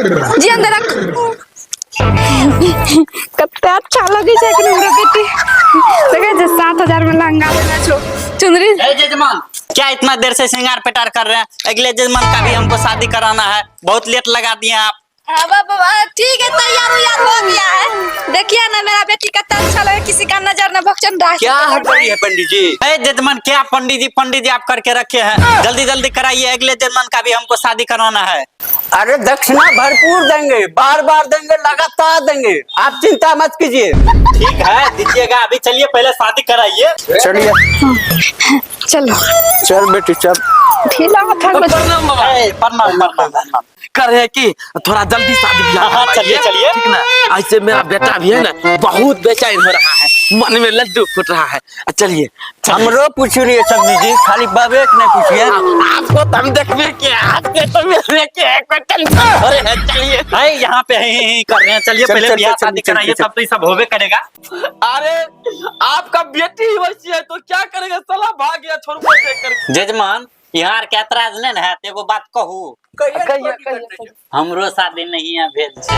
जी अंदर रख। कितना अच्छा लगे छै कि हमरा बेटी देखे जे 7,000 में लहंगा लेना छो चुंदरी। जजमान क्या इतना देर से श्रृंगार पेटार कर रहे हैं? अगले जजमान का भी हमको शादी कराना है, बहुत लेट लगा दिए आप। ठीक है, तैयार हो गया है। देखिए ना मेरा बेटी कितना अच्छा लगे, किसी का नजर न भक्षण डाल। क्या हट रही है पंडित जी? जजमान क्या पंडित जी आप करके रखे हैं, जल्दी जल्दी कराइए, अगले जजमान का भी हमको शादी कराना है। अरे दक्षिणा भरपूर देंगे, बार बार देंगे, लगातार देंगे, आप चिंता मत कीजिए। ठीक है दीजिएगा, अभी चलिए पहले शादी कराइए। चलिए चलो चल बेटी चल। प्रणाम। कर है कि थोड़ा जल्दी शादी ब्याह हाँ, चलिए चलिए। ठीक ना। ऐसे मेरा बेटा भी है ना बहुत बेचैन हो रहा है, मन में लड्डू फूट रहा है। चलिए हमरो पूछ रही है सब्जी जी, खाली बाबे के नहीं पूछिए। आपको तो हम देखने के आपके तो मिलने के कोई टेंशन अरे है। चलिए भाई यहाँ पे ही कर रहे हैं, चलिए पहले ब्याह शादी कराइए, तब तो ये सब होबे करेगा। अरे आपका बेटी ही वैसी है तो क्या करेगा, साला भाग गया छोड़ कर। जजमान यहाँ क्या एतराज नहीं है, एगो बात कहूँ, हमरो शादी नहीं है भेल छै।